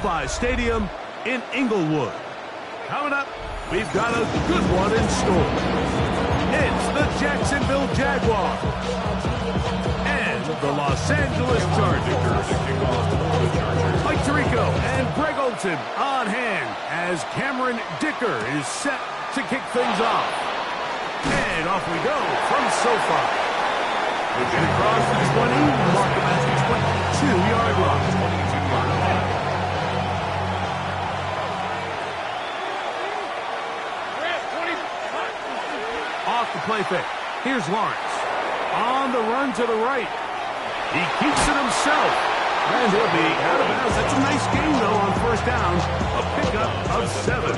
SoFi Stadium in Inglewood. Coming up, we've got a good one in store. It's the Jacksonville Jaguars and the Los Angeles Chargers. Mike Tirico and Greg Olson on hand as Cameron Dicker is set to kick things off. And off we go from SoFi. We'll get across the 20, mark him at the 22-yard line. Off the play fake. Here's Lawrence. On the run to the right. He keeps it himself. And he'll be out of bounds. That's a nice gain, though, on first down. A pickup of 7.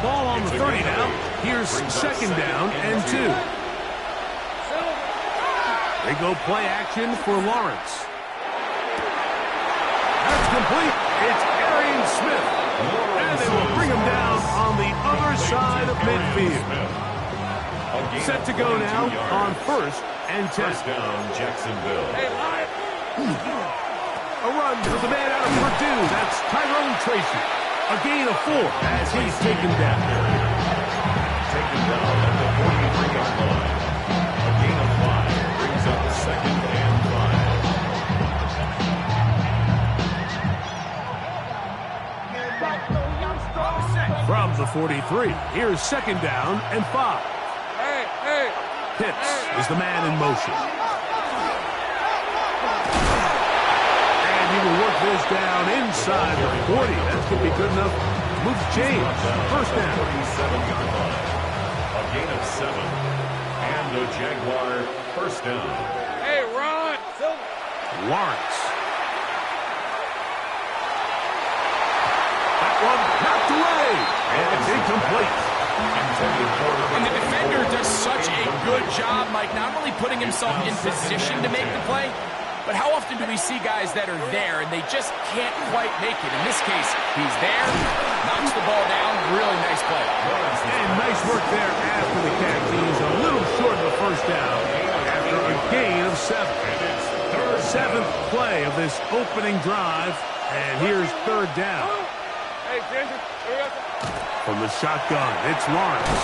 Ball on the 30 now. Here's second down and 2. They go play action for Lawrence. That's complete. It's Arian Smith. And they will bring him down on the other side of midfield. Set to go now on first and 10. First down, Jacksonville. A run to the man out of Purdue. That's Tyrone Tracy. A gain of 4 as he's taken down. Taken down at the 43-yard line. A gain of 5 brings up second and 5. From the 43, here's second down and 5. Pitts is the man in motion. And he will work this down inside the 40. That's going to be good enough to move the chains. First down. 47-yard line. A gain of 7. And a Jaguar first down. Hey, Ron! Lawrence. That one knocked away. And it's incomplete. And the defender does such a good job, Mike, not only putting himself in position to make the play, but how often do we see guys that are there and they just can't quite make it? In this case, he's there, knocks the ball down, really nice play. And nice work there after the catch. He's a little short of the first down after a gain of 7. Seventh play of this opening drive, and here's third down. Hey, Ginger, From the shotgun, it's Lawrence.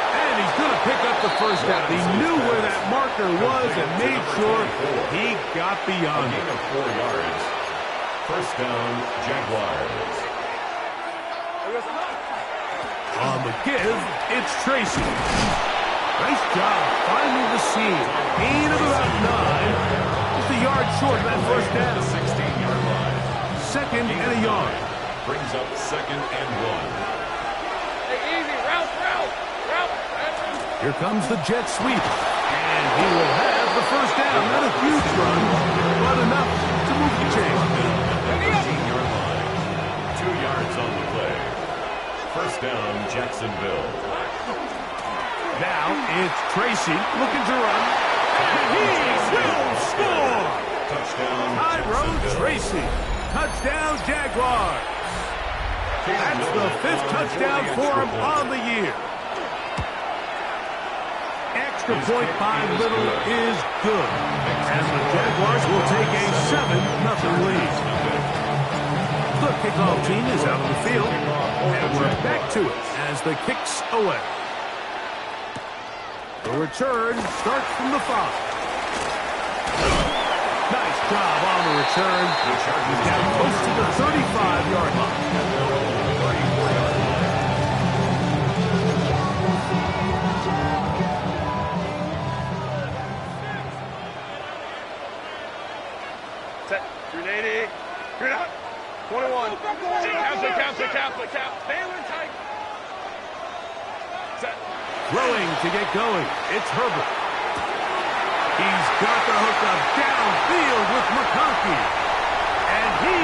And he's going to pick up the first down. He knew where that marker was and made sure he got beyond it. A gain of 4 yards. First down, Jaguars. On the give, it's Tracy. Nice job finding the seam. Gain of about 9. Just a yard short of that first down. 16-yard line. Second and a yard. Brings up second and 1. Here comes the jet sweep. And he will have the first down. Not a huge run, but enough to move the chain. 18-yard line. 2 yards on the play. First down, Jacksonville. Now it's Tracy looking to run. And he will score! Touchdown, Tyrone Tracy. Touchdown, Jaguars. That's the 5th touchdown for him on the year. Extra point by Little is good. And the Jaguars will take a 7-0 lead. The kickoff team is out on the field. And we're back to it as the kick's away. The return starts from the 5. Nice job on the return. The Chargers down close to the 35-yard line. Set. 380. Good up. 21. Cancel. Baylor tight. Set. Throwing to get going. It's Herbert. He's got the hookup downfield with McConkey. And he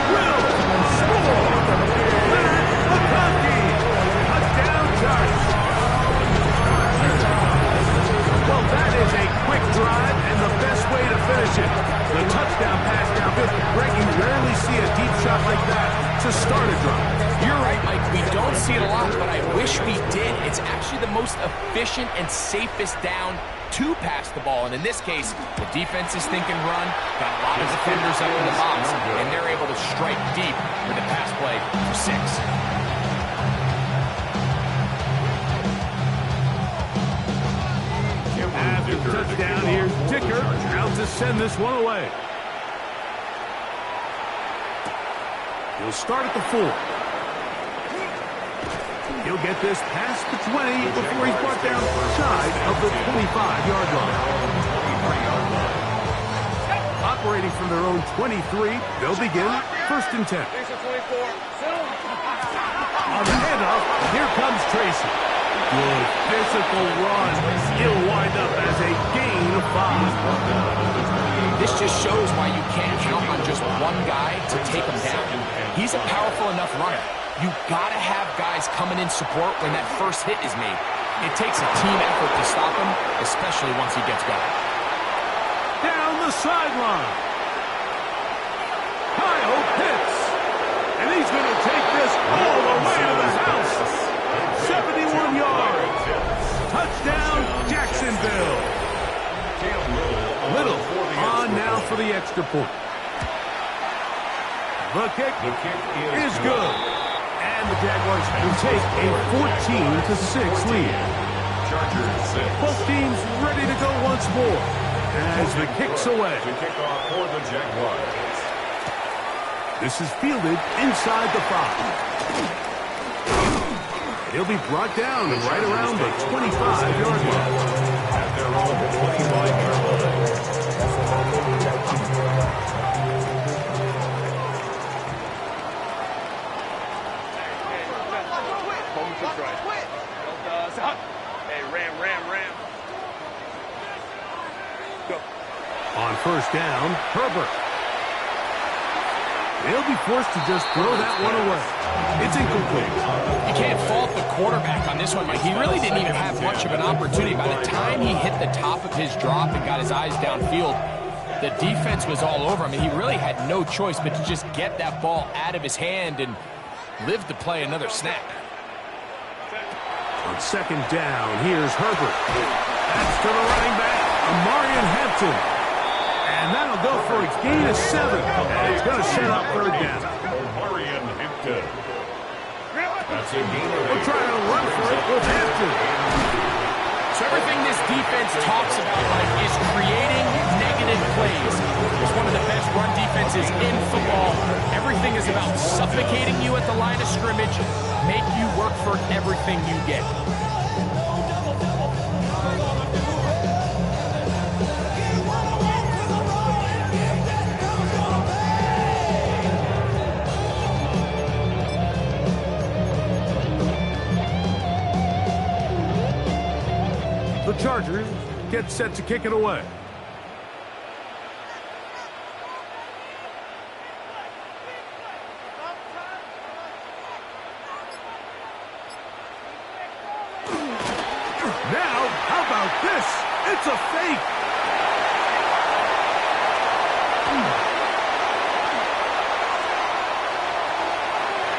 will score. Leonard McConkey. Touchdown, Chargers. Well, that is a quick drive and the best way to finish it. The touchdown pass down good. Greg, you rarely see a deep shot like that. to start a drive. You're right, Mike. We don't see it a lot, but I wish we did. It's actually the most efficient and safest down to pass the ball. And in this case, the defense is thinking run, got a lot of defenders up in the box, and they're able to strike deep with the pass play for 6. After touchdown, here's Dicker out to send this one away. He'll start at the 4. He'll get this past the 20 before he's brought down shy of the 25-yard line. Operating from their own 23, they'll begin 1st and 10. On the handoff, here comes Tracy. Good physical run. He'll wind up as a gain of 5. This just shows why you can't count on just one guy to take him down. He's a powerful enough runner. You gotta have guys coming in support when that first hit is made. It takes a team effort to stop him, especially once he gets going. Down the sideline. Kyle Pitts. And he's going to take this all the way to the house. 71 yards. Touchdown, Jacksonville. Little on now for the extra point. The kick is good. And the Jaguars will take a 14-6 lead. Both teams ready to go once more as the kick's away. To kick off for the Jaguars. This is fielded inside the 5. He'll be brought down right around the 25-yard line. At their own 25-yard line. Hey, ram. Go. On 1st down, Herbert. They'll be forced to just throw that one away. It's incomplete. You can't fault the quarterback on this one, Mike. He really didn't even have much of an opportunity. By the time he hit the top of his drop and got his eyes downfield, the defense was all over him, and he really had no choice but to just get that ball out of his hand and live to play another snap. On 2nd down, here's Herbert. That's to the running back, Amarian Hampton. And that'll go for a gain of 7. And it's going to set up 3rd down. Amarian Hampton. That's a gain of 8. We're trying to run for it with Hampton. So everything this defense talks about, Mike, is creating negative plays. It's one of the best run defenses in football. Everything is about suffocating you at the line of scrimmage, make you work for everything you get. The Chargers get set to kick it away. Now, how about this? It's a fake.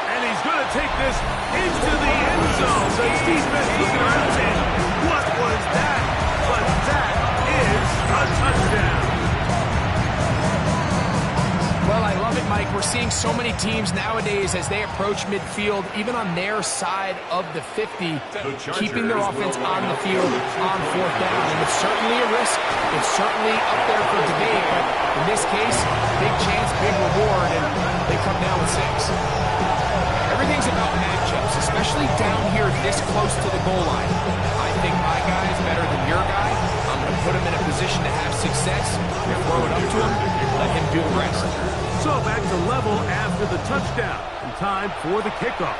And he's going to take this into the end zone. The defense looking around saying, what was that? But that is a touchdown. Well, I love it, Mike. We're seeing so many teams nowadays as they approach midfield, even on their side of the 50, keeping their offense on the field on 4th down. And it's certainly a risk. It's certainly up there for debate. But in this case, big chance, big reward, and they come down with 6. Everything's about matchups, especially down here this close to the goal line. I think my guy is better than your guy. I'm going to put him in a position to have success. Throw it up to him. Let him do the rest. So back to level after the touchdown. And time for the kickoff.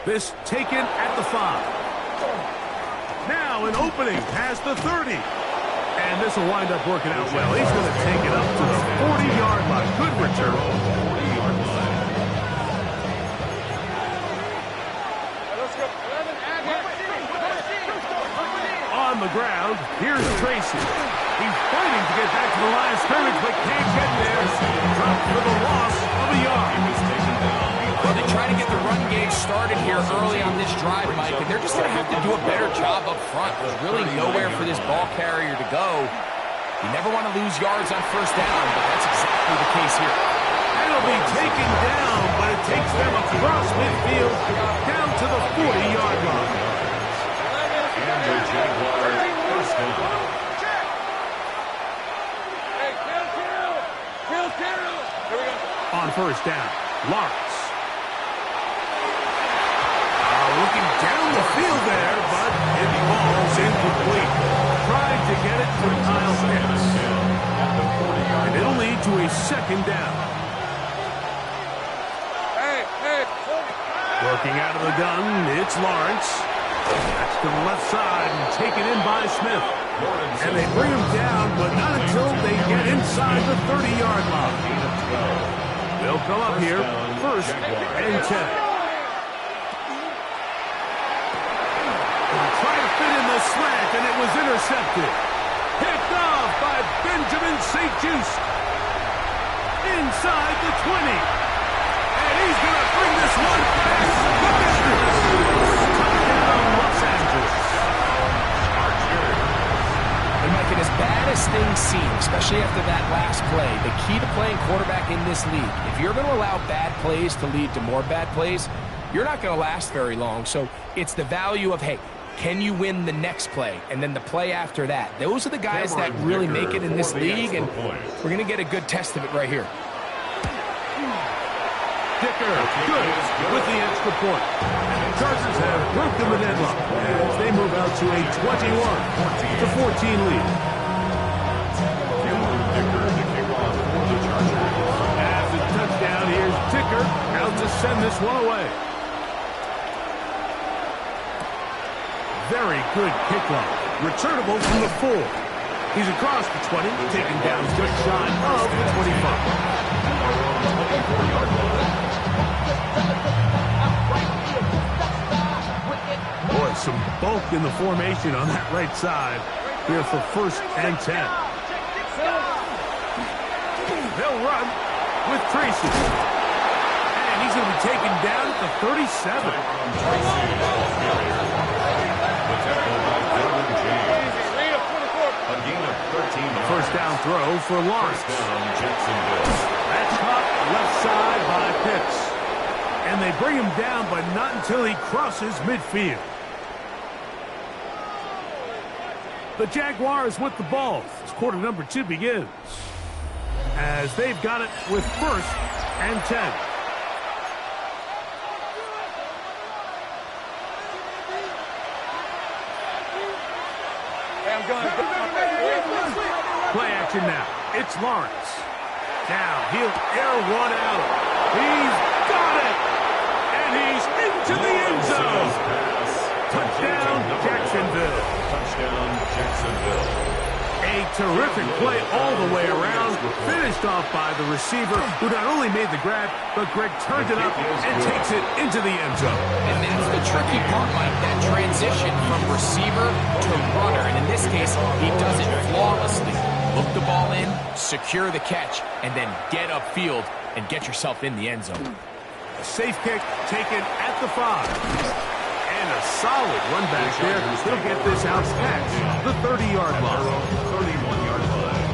This taken at the 5. Now an opening past the 30. And this will wind up working out well. He's going to take it up to the 40-yard line. Good return. 40-yard line. On the ground, here's Tracy. He's fighting to get back to the line of scrimmage, but can't get there. Dropped for the loss of a drive, Mike, and they're just going to have to do a better job up front. There's really nowhere for this ball carrier to go. You never want to lose yards on first down, but that's exactly the case here. It'll be taken down, but it takes them across midfield down to the 40-yard line. And the Jaguars first down. On first down, Lawrence. Looking down the field there, but it falls incomplete. Tried to get it to Kyle Pitts. And it'll lead to a second down. Working out of the gun, it's Lawrence. That's to the left side and taken in by Smith. And they bring him down, but not until they get inside the 30-yard line. They'll come up here, first and 10. Trying to fit in the slant, and it was intercepted. Picked off by Benjamin St. Just. Inside the 20. And he's going to bring this one back to business. Touchdown, Los Angeles. And Mike, as bad as things seem, especially after that last play, the key to playing quarterback in this league, if you're going to allow bad plays to lead to more bad plays, you're not going to last very long. So it's the value of, hey, can you win the next play? And then the play after that. Those are the guys that really make it in this league, and we're going to get a good test of it right here. Dicker, good with the extra point. And the Chargers have broken the deadlock as they move out to a 21-14 lead. As a touchdown, here's Dicker out to send this one away. Very good kickoff. Returnable from the 4. He's across the 20, taken down just shy of the 25. Boy, some bulk in the formation on that right side here for first and 10. They'll run with Tracy. And he's going to be taken down at the 37. First down throw for Lawrence. That's caught left side by Pitts. And they bring him down, but not until he crosses midfield. The Jaguars with the ball as quarter number 2 begins. As they've got it with first and 10. Play action now. It's Lawrence. Now he'll air one out. He's got it. And he's into the end zone. Touchdown, Jacksonville. Touchdown, Jacksonville. A terrific play all the way around. Finished off by the receiver, who not only made the grab, but Greg turned it up and takes it into the end zone. And that's the tricky part, Mike, that transition from receiver to runner. And in this case, he does it flawlessly. Look the ball in, secure the catch, and then get upfield and get yourself in the end zone. A safe kick taken at the 5. And a solid run back there. He'll get this out past the 30-yard line. 31-yard line.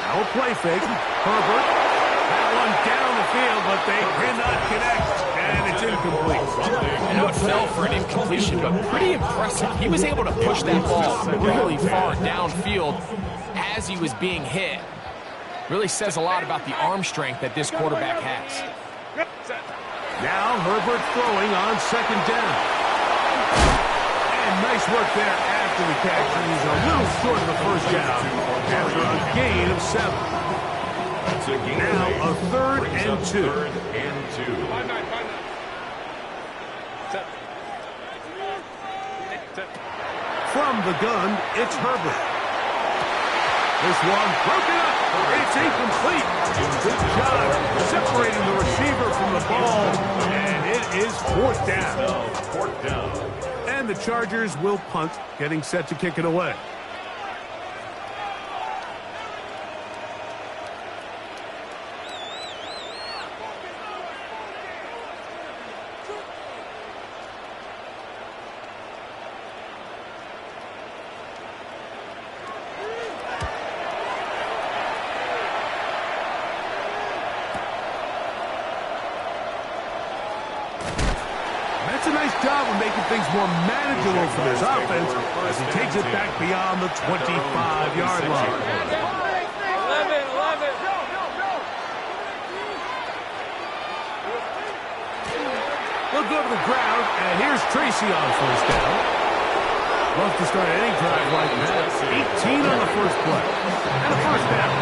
Now a play fake. Herbert. That one down the field, but they cannot connect. And it's incomplete. I know it fell for an incompletion, but pretty impressive. He was able to push that ball really far downfield as he was being hit. Really says a lot about the arm strength that this quarterback has. Now Herbert throwing on second down. And nice work there after the catch. He's a little short of the first down after a gain of 7. Now a third and 2. From the gun, it's Herbert. This one broken up. It's incomplete. Good job separating the receiver from the ball. And it is fourth down. And the Chargers will punt, getting set to kick it away. things more manageable for this offense as he takes it back beyond the 25-yard line. 11. They'll go to the ground, and here's Tracy on first down. Love to start any drive like that. 18 on the first play. And a first down.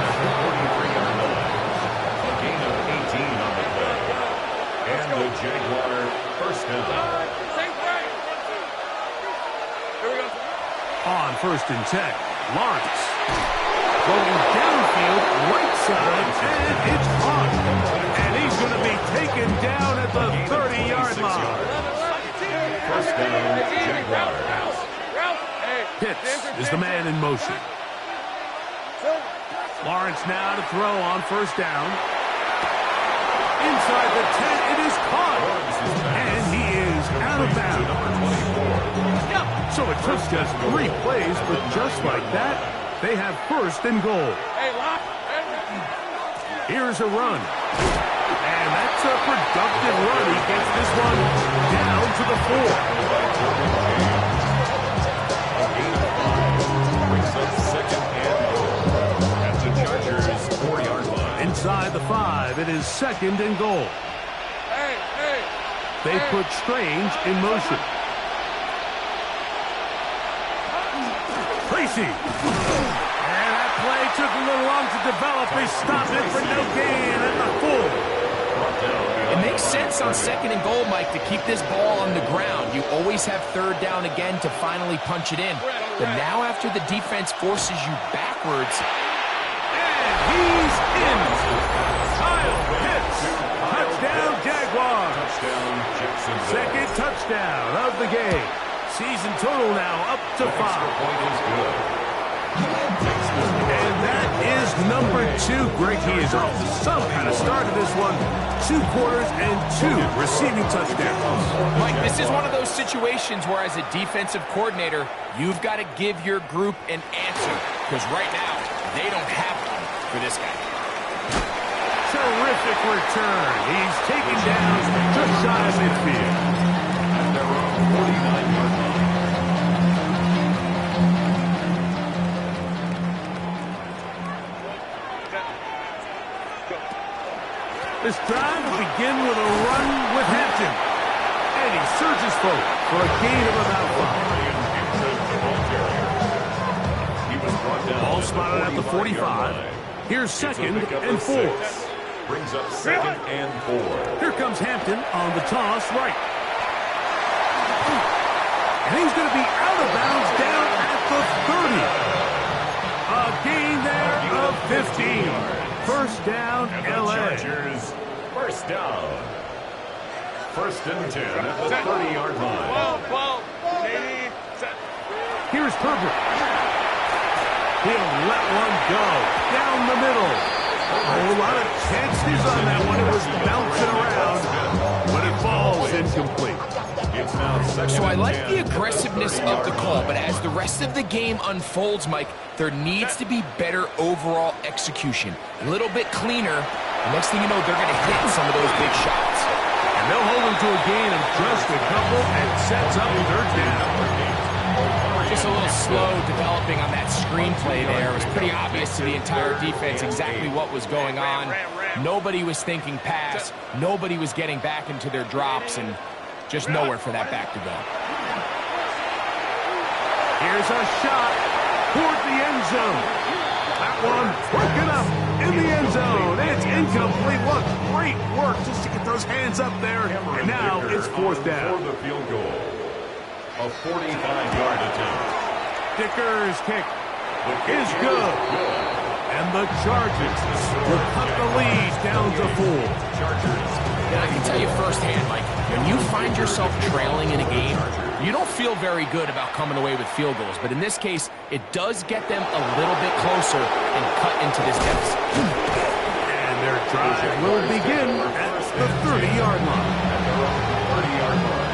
A gain of 18 on the play. And the Jaguar first down. Here we go. On 1st and 10, Lawrence. Going downfield, right side, and it's caught. And he's going to be taken down at the 30-yard line. First down, Jaguars. Pitts is the man in motion. Lawrence now to throw on first down. Inside the 10, it is caught. And he is out of bounds. So it took just 3 plays, but just like that, they have 1st and goal. Here's a run. And that's a productive run. He gets this one down to the 4. Second and goal at the Chargers 4-yard line. Inside the 5, it is 2nd and goal. They put Strange in motion. Tracy. And that play took a little long to develop. They stopped it for no gain at the 4. It makes sense on 2nd and goal, Mike, to keep this ball on the ground. You always have 3rd down again to finally punch it in. But now after the defense forces you backwards. And he's in. Kyle Pitts. Touchdown, Jaguars. Touchdown, Jacksonville. 2nd touchdown of the game. Season total now up to 5. Point is good. And that is number 2. Greg, he is off to some kind of start to this one. 2 quarters and 2 receiving touchdowns. Mike, this is one of those situations where as a defensive coordinator, you've got to give your group an answer. Because right now, they don't have one for this guy. Terrific return. He's taken down just shy of midfield. At their own 49-yard line. This drive will begin with a run with Hampton. And he surges forward for a gain of about 5. He was brought down. Ball spotted at the 45. Here's 2nd and 4. Brings up 2nd and 4. Here comes Hampton on the toss right. And he's going to be out of bounds down at the 30. A gain there of 15. First down, LA. Chargers, first down. 1st and 10 at the 30-yard line. Ball. Here's Herbert. He'll let one go down the middle. A whole lot of chances on that one. It was bouncing around, but it falls incomplete. It's now 2nd So I and like 10 the at aggressiveness of the call, but as the rest of the game unfolds, Mike, there needs to be better overall execution. A little bit cleaner. Next thing you know, they're going to hit some of those big shots. And they'll hold him to a gain of just a couple and sets up 3rd down. Just a little slow developing on that screenplay there. It was pretty obvious to the entire defense exactly what was going on. Nobody was thinking pass. Nobody was getting back into their drops, and just nowhere for that back to go. Here's a shot toward the end zone. That one working up in the end zone. It's incomplete. What great work just to get those hands up there. And now it's 4th down. For the field goal. A 45-yard attempt. Dicker's kick is good. And the Chargers will cut the lead down to 4. Chargers. And I can tell you firsthand, Mike, when you find yourself trailing in a game, you don't feel very good about coming away with field goals. But in this case, it does get them a little bit closer and cut into this deficit. And their drive will begin at the 30-yard line. At their own 30-yard line.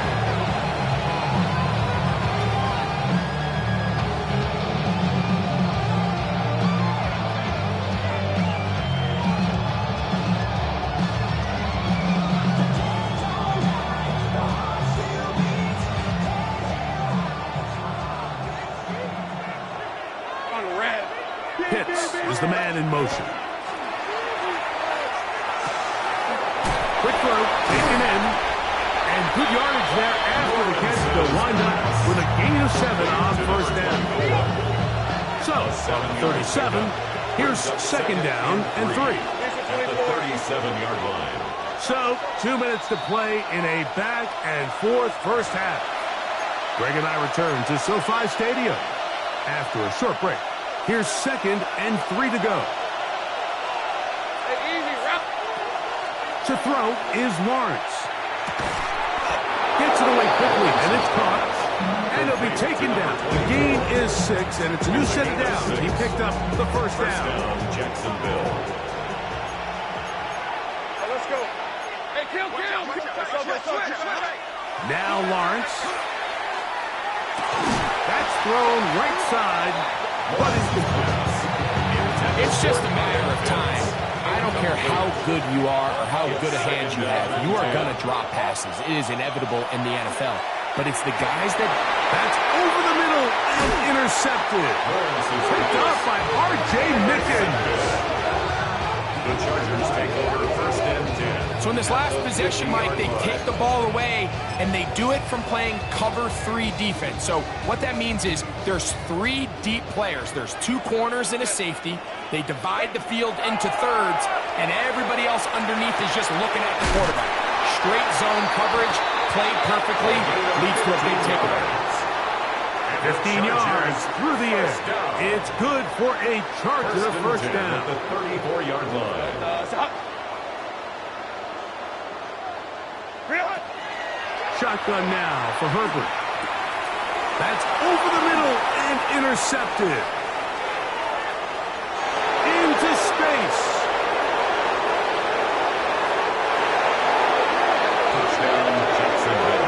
the man in motion. Quick throw, taken in. And good yardage there after the catch to wind up with a gain of 7 on first down. So, on 37, here's second down and 3. At the 37-yard line. So, 2 minutes to play in a back-and-forth first half. Greg and I return to SoFi Stadium. After a short break, here's second and 3 to go. To throw is Lawrence. Gets it away quickly, and it's caught. And it'll be taken down. The gain is 6, and it's a new set of downs. He picked up the first down. Jacksonville. Let's go. Hey, kill. Now Lawrence. That's thrown right side, but it's complete. It's just a matter of time. I don't care how good you are or how good a hand you have. You are going to drop passes. It is inevitable in the NFL. But it's the guys that... That's over the middle and intercepted. Picked up by R.J. Mickens. The Chargers take over first and 10. So in this last possession, Mike, they take the ball away, and they do it from playing cover 3 defense. So what that means is there's 3 deep players. There's 2 corners and a safety. They divide the field into thirds, and everybody else underneath is just looking at the quarterback. Straight zone coverage, played perfectly, leads to a big takeaway. 15 yards through the air. It's good for a Charger first down. At the 34-yard line. Shotgun now for Herbert. That's over the middle and intercepted. Into space. Touchdown, Jacksonville.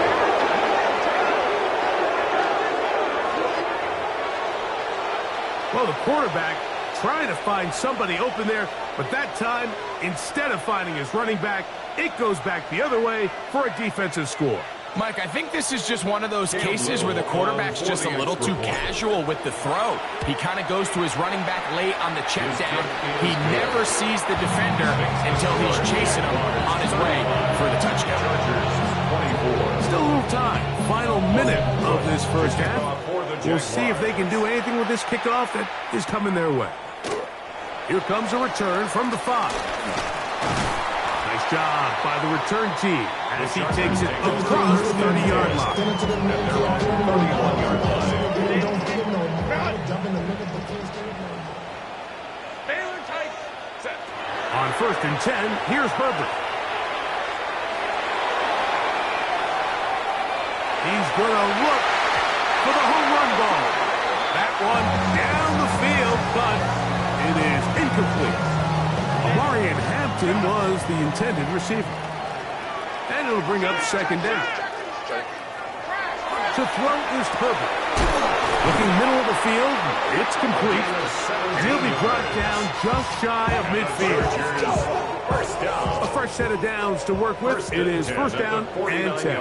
Well, the quarterback trying to find somebody open there, but that time, instead of finding his running back, it goes back the other way for a defensive score. Mike, I think this is just one of those cases where the quarterback's just a little too casual with the throw. He kind of goes to his running back late on the check down. He never sees the defender until he's chasing him on his way for the touchdown. Still a little time. Final minute of this first half. We'll see if they can do anything with this kickoff that is coming their way. Here comes a return from the 5. Nice job by the return team as he takes it across the 30-yard line. On first and 10, here's Herbert. He's going to look for the home run ball. That one down the field, but it is incomplete. Amarian Hampton was the intended receiver. And it'll bring up second down. To throw is Herbert. Looking middle of the field, it's complete. And he'll be brought down just shy of midfield. A fresh set of downs to work with. It is first down and 10.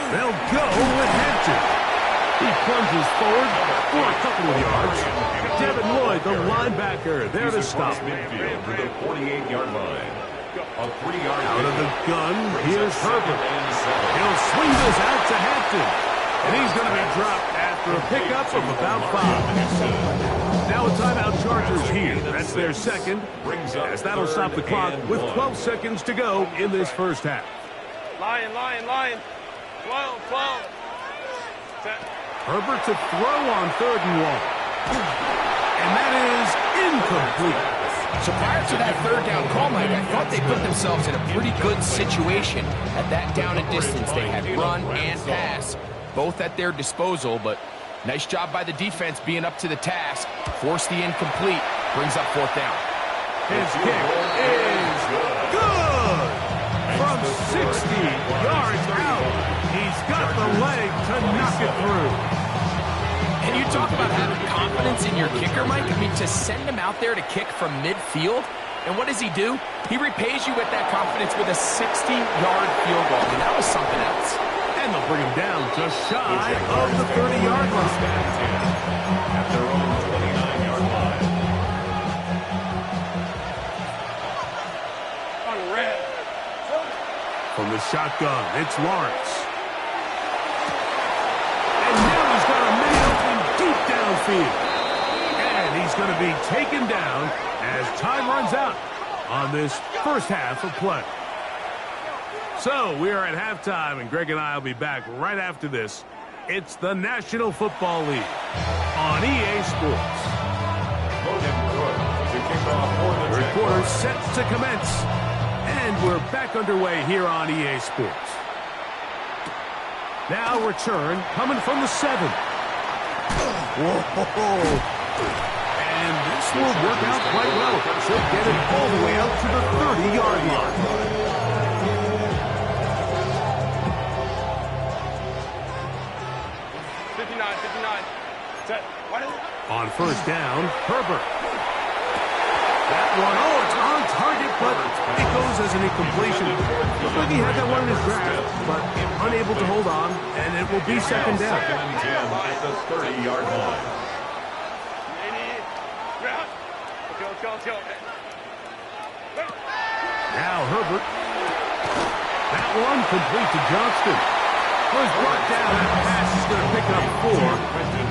They'll go with Hampton. He plunges forward for a couple of yards. Devin Lloyd, the linebacker, there to stop. Midfield to the 48-yard line. A 3-yard Out of the gun, here's Herbert. He'll swing this out to Hampton. And he's going to be dropped after a pickup of about 5. Now a timeout Chargers here. That's their second. As that'll stop the clock with 12 seconds to go in this first half. Lion. Clown. Herbert to throw on 3rd and 1. And that is incomplete. So prior to that 3rd down call, Mike, I thought they put themselves in a pretty good situation at that down and distance. They had run and pass, both at their disposal, but nice job by the defense being up to the task. Forced the incomplete, brings up 4th down. His kick is good! From 60 yards out. He's got the leg to knock it through. And you talk about having confidence in your kicker, Mike. I mean, to send him out there to kick from midfield, And what does he do? He repays you with that confidence with a 60-yard field goal. I mean, that was something else. And they'll bring him down just shy of the 30-yard line. At their own 29-yard line. On red. From the shotgun, it's Lawrence. And now he's got a mini open deep downfield. And he's going to be taken down as time runs out on this first half of play. So we are at halftime, and Greg and I will be back right after this. It's the National Football League on EA Sports. The reporter's set to commence, and we're back underway here on EA Sports. Now return coming from the 7. Whoa! And this will work out quite well. Should get it all the way out to the 30-yard line. 59. Set. On first down, Herbert. That one, it's on target, but it goes as an incompletion. Looked like he had that one in his grasp, but unable to hold on, and it will be second down. At the 30-yard line. Let's go. Now Herbert. That one complete to Johnston. Was brought down. That pass is going to pick up 4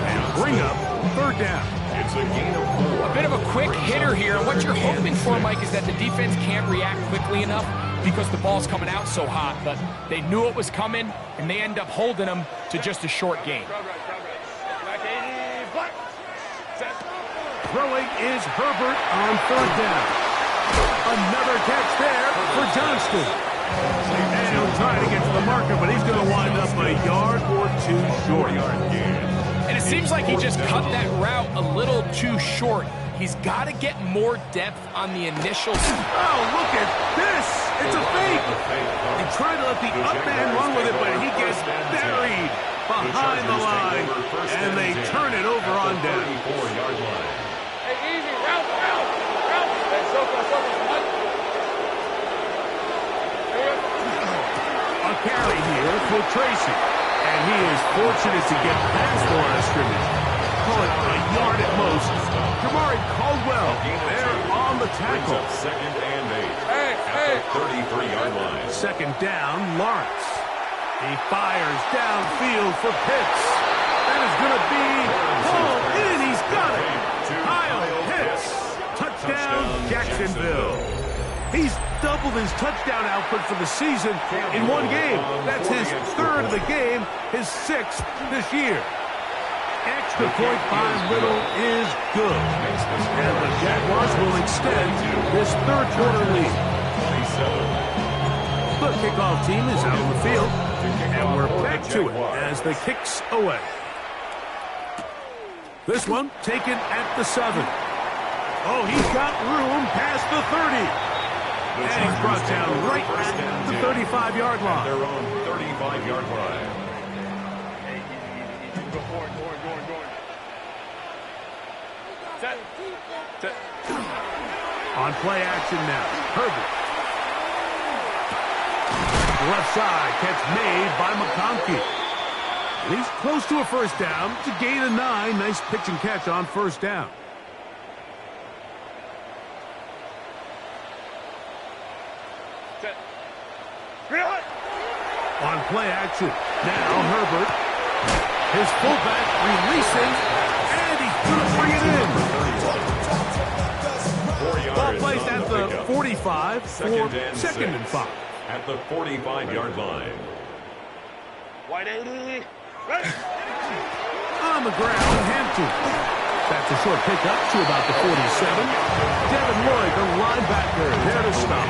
and bring up third down. It's a gain of 4. A bit of a quick hitter here. What you're hoping for, Mike, is that the defense can't react quickly enough because the ball's coming out so hot. But they knew it was coming, and they end up holding them to just a short gain. Throwing is Herbert on third down. Another catch there for Johnston. And he'll try to get to the marker, but he's going to wind up a yard or 2 short. And it seems like he just cut that route a little too short. He's got to get more depth on the initial. Oh, look at this. It's a fake. He tried to let the up man run with it, but he gets buried behind the line, and they turn it over on down. Hey, easy. Route. Hey, circle. A carry here for Tracy. And he is fortunate to get past the line of scrimmage. Call it a yard at most. Jamari Caldwell there on the tackle. Second and 8. Hey. 33-yard line. Second down, Lawrence. He fires downfield for Pitts. That is going to be pulled in. He's got it. Kyle Pitts. Touchdown, Jacksonville. He's doubled his touchdown output for the season in one game. That's his 3rd of the game, his 6th this year. Extra point by Little is good. And the Jaguars will extend this third quarter lead. The kickoff team is out on the field, and we're back to it as the kick's away. This one taken at the 7. Oh, he's got room past the 30. And he's brought down right at the 35-yard line. Their own 35-yard line. Go forward. Set. On play action now, Herbert. Left side, catch made by McConkey. And he's close to a first down. It's a gain of 9. Nice pitch and catch on first down. On play action, now Herbert. His fullback releasing, and he's going to bring it in. Ball placed at the 45 for second and 5. At the 45-yard line. Wide 80. On the ground, Hampton. That's a short pickup to about the 47. Devin Lloyd, the linebacker, there to stop.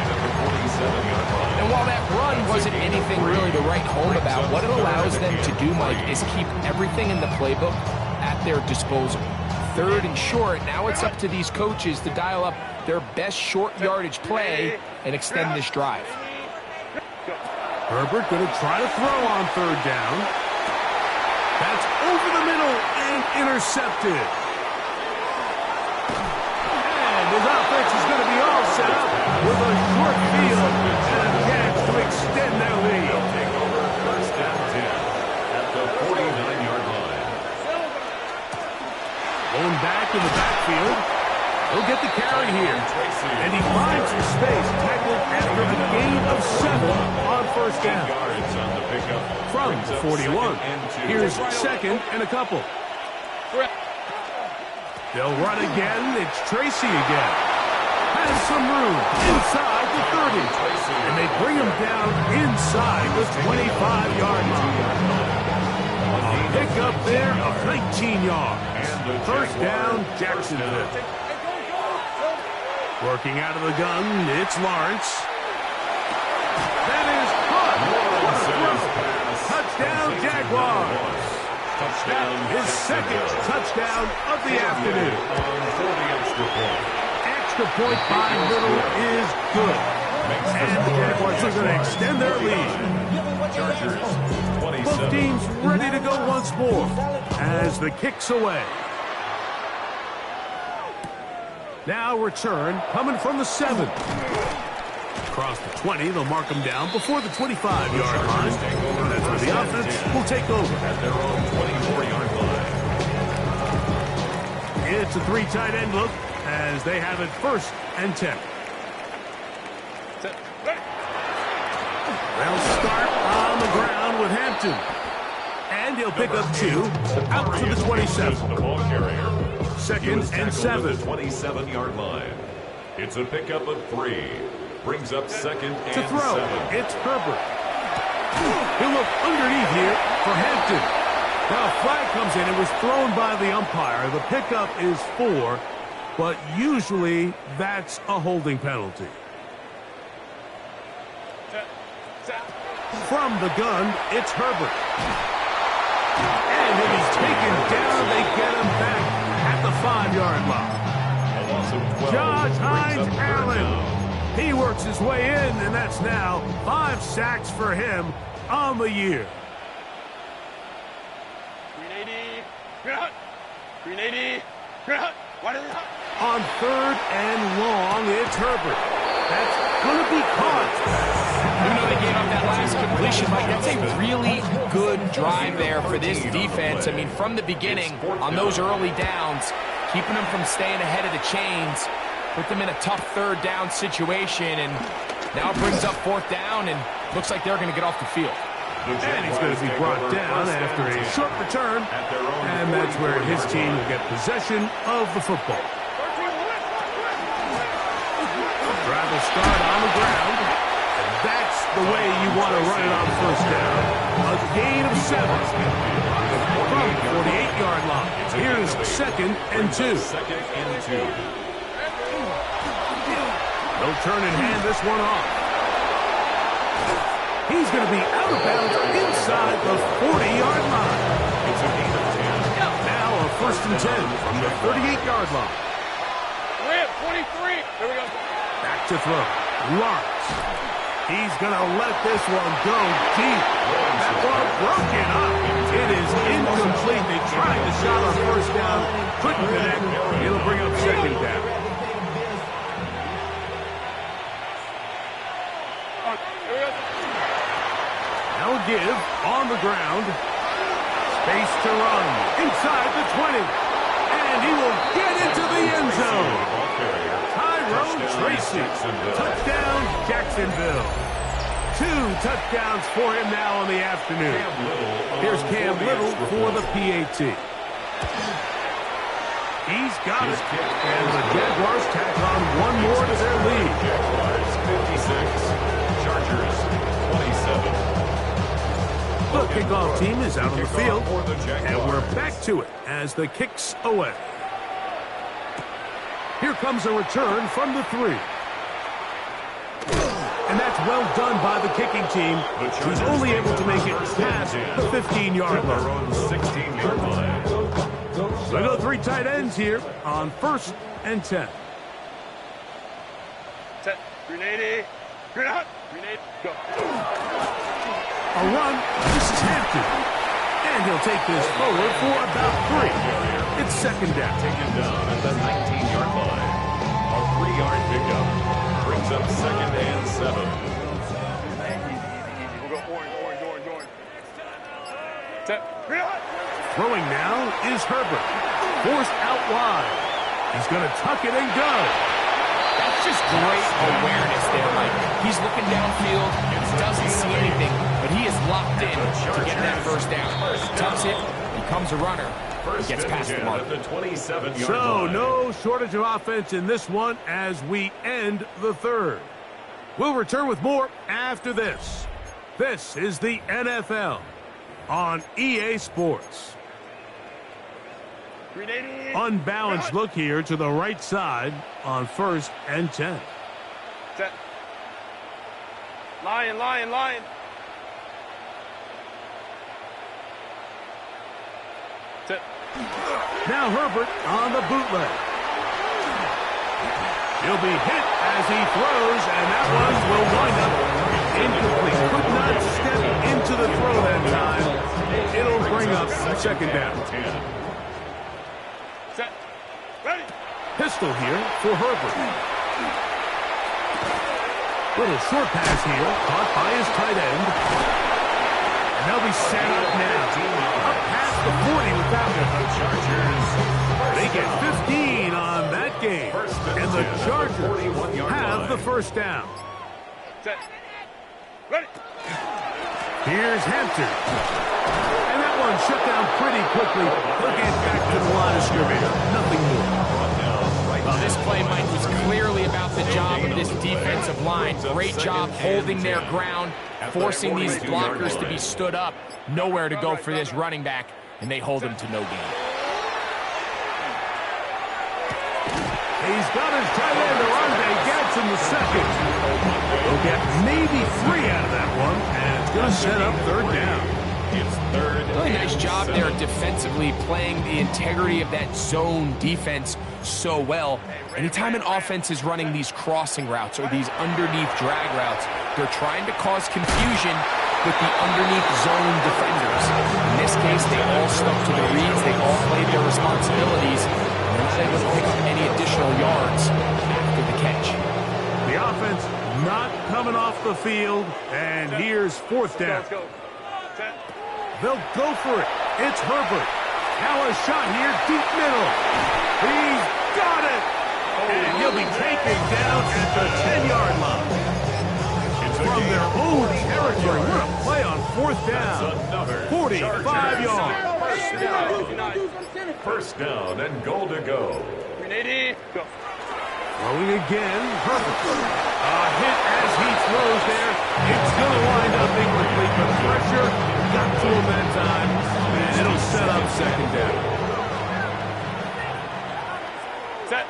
And while that run wasn't anything really to write home about, what it allows them to do, Mike, is keep everything in the playbook at their disposal. 3rd and short, now it's up to these coaches to dial up their best short yardage play and extend this drive. Herbert going to try to throw on 3rd down. That's over the middle and intercepted. And his offense is going to be all set up with a short field and a chance to extend their lead. They'll take over first down 10 at the 49-yard line. Going back in the backfield. He'll get the carry here. And he finds the space, tackled after a gain of 7 on first down. Yards on the pickup. From the 41. Here's second and a couple. They'll run again. It's Tracy again. Has some room inside the 30. And they bring him down inside the 25-yard line. A pickup there of 19 yards. First down, Jacksonville. Working out of the gun, it's Lawrence. That is caught. What a throw. Touchdown, Jaguars. His second touchdown of the afternoon. Extra point by Little is good. And the Jaguars are going to extend their lead. Both teams ready to go once more as the kick's away. Now return coming from the 7. Across the 20, they'll mark them down before the 25-yard line. That's where the offense will take over. At their own 24-yard line. It's a 3 tight end look as they have it first and 10. They'll start on the ground with Hampton. And he'll pick up 2 out to the 27. The ball carrier. Second and 7. The 27-yard line. It's a pickup of 3. Brings up second and To throw, 7. it's Herbert. He'll look underneath here for Hampton. Now a flag comes in. It was thrown by the umpire. The pickup is 4, but usually that's a holding penalty. From the gun, it's Herbert. And if he's taken down, they get him back at the 5-yard line. A loss of 12. Josh Hines Brings up third Allen. down. He works his way in, and that's now 5 sacks for him on the year. 380. 380. What is it? On 3rd and long, it's Herbert. That's going to be caught. Even though they gave up that last completion, Mike, that's a really good drive there for this defense. I mean, from the beginning, on those early downs, keeping them from staying ahead of the chains, put them in a tough 3rd down situation, and now it brings up 4th down, and looks like they're going to get off the field. And he's going to be brought down after a short return, and that's where his team will get possession of the football. Drive will start on the ground. That's the way you want to run it on first down. A gain of 7 from the 48-yard line. Here's second and 2. Second and 2. They'll turn and hand this one off. He's going to be out of bounds inside the 40-yard line. It's a gain of 10. Now a first and 10 from the 38-yard line. 23. Here we go. Back to throw. Lawrence. He's going to let this one go deep. That one broken up. It is incomplete. They tried the shot on first down. Couldn't connect. It'll bring up second down. Here we go. Now a give on the ground. Space to run. Inside the 20. And he will get into the end zone. Tracy. Touchdown, Jacksonville. 2 touchdowns for him now in the afternoon. Here's Cam Little for the PAT. He's got it. And the Jaguars tack on one more to their lead. Jaguars 56. Chargers 27. The kickoff team is out on the field. And we're back to it as the kick's away. Here comes a return from the 3. And that's well done by the kicking team. He's only able to make it past the 15-yard line. 16-yard line. So go 3 tight ends here on first and 10. Set. 380. 380. Go. A run. This is Hampton. And he'll take this forward for about 3. It's second down. Taken down at the 19-yard line. A 3-yard pickup. Brings brings up 2nd and 7. Easy. We'll go orange. Set. Throwing now is Herbert. Forced out wide. He's going to tuck it and go. That's just great awareness there, Mike. He's looking downfield, doesn't see anything, but he is locked in to get that first down. Tucks it, becomes a runner, and gets past the mark. At the 27-yard So, line. no shortage of offense in this one as we end the third. We'll return with more after this. This is the NFL on EA Sports. 380. Unbalanced look here to the right side on 1st and 10. Set. Lion. Set. Now Herbert on the bootleg. He'll be hit as he throws, and that one will wind up incomplete. Could not step into the throw that time. It'll bring up 2nd down. Set. Ready. Pistol here for Herbert. Little short pass here, caught by his tight end. And they'll be set up now. Up past the 40 with that one. Chargers. They get 15 on that game. And the Chargers have the first down. Set. Ready. Here's Hampton. And that one shut down pretty quickly. He'll get back to the line of scrimmage. Nothing more. Well, this play, Mike, was clearly about the job of this defensive line. Great job holding their ground, forcing these blockers to be stood up. Nowhere to go for this running back, and they hold him to no gain. He's got his tight end, Arande gets in the second. He'll get maybe 3 out of that one, and it's going to set up 3rd down. It's 3rd. Really nice job there defensively, playing the integrity of that zone defense so well. Anytime an offense is running these crossing routes or these underneath drag routes, they're trying to cause confusion with the underneath zone defenders. In this case, they all stuck to the reads. They all played their responsibilities. And they're not able to pick up any additional yards after the catch. The offense not coming off the field, and here's 4th down. Let's go. Set. They'll go for it. It's Herbert. Now a shot here, deep middle. He's got it. And he'll be taken down at the 10-yard line. From their own territory. What a play on 4th down. 45 yards. First down and goal to go. 380. Go. Throwing again, Herbert. A hit as he throws there. It's going to wind up incomplete, but pressure got to him that time, and it'll set up 2nd down. Set.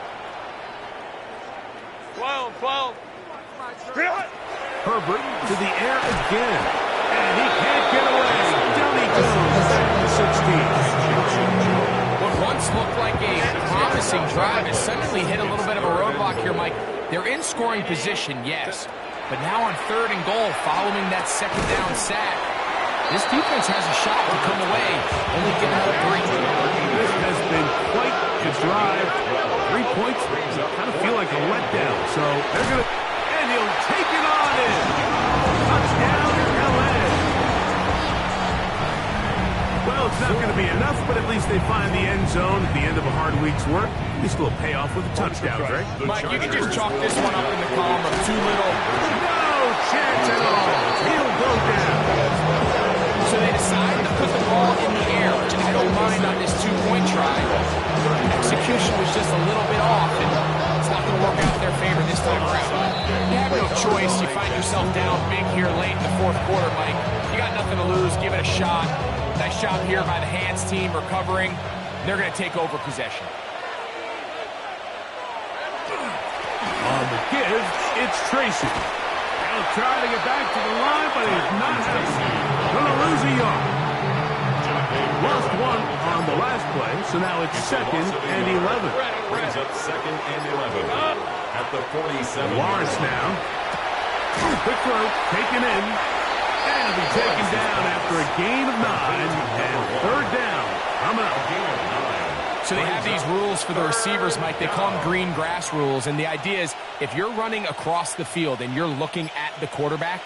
12. Herbert to the air again, and he can't get away. Down he goes, back to the 16. What once looked like a promising drive has suddenly hit a little bit of a roadblock here, Mike. They're in scoring position, yes, but now on 3rd and goal, following that 2nd down sack, this defense has a shot to come away, only giving up 3. This has been quite the drive. 3 points kind of feel like a letdown, so they're going to, and he'll take it on in. Touchdown, LA. Well, it's not going to be enough, but at least they find the end zone at the end of a hard week's work. At least a little payoff with a touchdown, Greg. Mike, you can just chalk this one up in the column of too little. No chance at all. He'll go down. So they decide to put the ball in the air, which I don't mind on this 2-point try. Execution was just a little bit off, and it's not going to work out in their favor this time around. You have no choice. You find yourself down big here late in the 4th quarter, Mike. You got nothing to lose. Give it a shot. Nice job here by the hands team recovering. They're going to take over possession. On the give, it's Tracy. He'll try to get back to the line, but he's not going to lose a yard. Lost 1 on the last play, so now it's 2nd and 11. Brings up 2nd and 11. At the 47. Lawrence now. Quick throw, taken in. And he'll be taken down after a gain of 9. And 3rd down. Coming up. So they have these rules for the receivers, Mike. They call them green grass rules. And the idea is if you're running across the field and you're looking at the quarterback,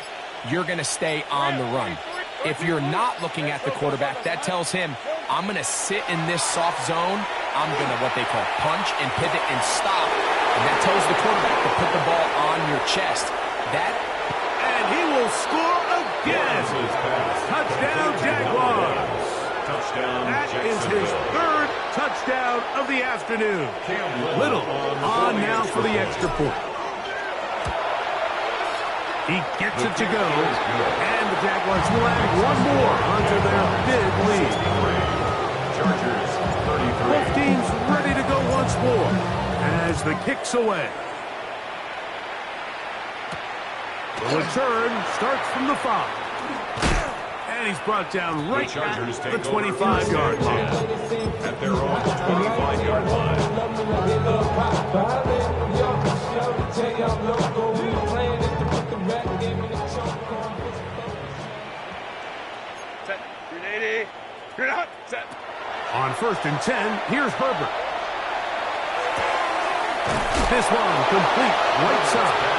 you're going to stay on the run. If you're not looking at the quarterback, that tells him, I'm going to sit in this soft zone. I'm going to what they call punch and pivot and stop. And that tells the quarterback to put the ball on your chest. And he will score again. Touchdown, Jaguars. That is his third touchdown of the afternoon. Little on now for the extra point. He gets it to go, and the Jaguars will add one more onto their big lead. Chargers 33. Both teams ready to go once more as the kick's away. The return starts from the 5. And he's brought down right at the 25-yard line. At their own 25-yard line. Set. Grenade. You're not set. On 1st and 10, here's Herbert. This one complete right side.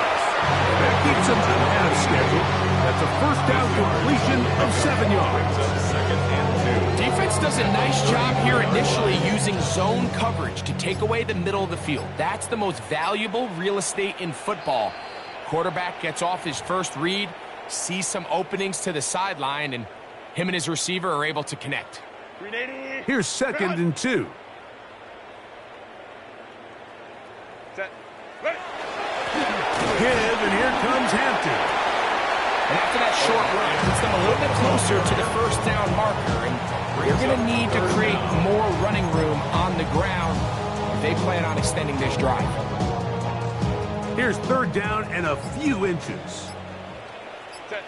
That keeps him ahead of schedule. That's a first down completion of 7 yards. Second and 2. Defense does a nice job here initially using zone coverage to take away the middle of the field. That's the most valuable real estate in football. Quarterback gets off his first read, sees some openings to the sideline, and him and his receiver are able to connect. Grenade. Here's 2nd and 2. Set. Ready. Give, and here comes Hampton. And after that short run, it puts them a little bit closer to the first down marker. And they're going to need to create more running room on the ground if they plan on extending this drive. Here's 3rd down and a few inches. Set.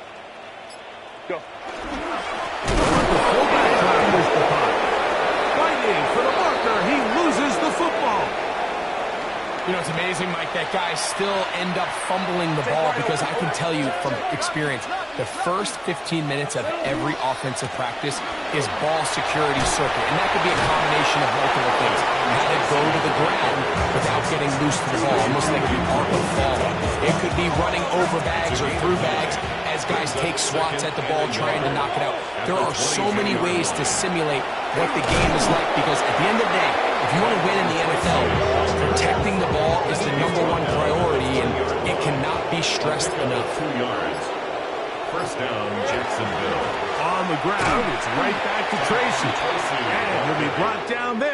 Go. The fullback tries the punt. Fighting for the marker, he loses the football. You know, it's amazing, Mike, that guys still end up fumbling the ball because I can tell you from experience, the first 15 minutes of every offensive practice is ball security circuit. And that could be a combination of multiple things. How to go to the ground without getting loose to the ball, almost like the art of falling. It could be running over bags or through bags as guys take swats at the ball trying to knock it out. There are so many ways to simulate what the game is like because at the end of the day, if you want to win in the NFL, protecting the ball is the #1 priority, and it cannot be stressed enough. 2 yards. First down, Jacksonville. On the ground, it's right back to Tracy. And he'll be brought down there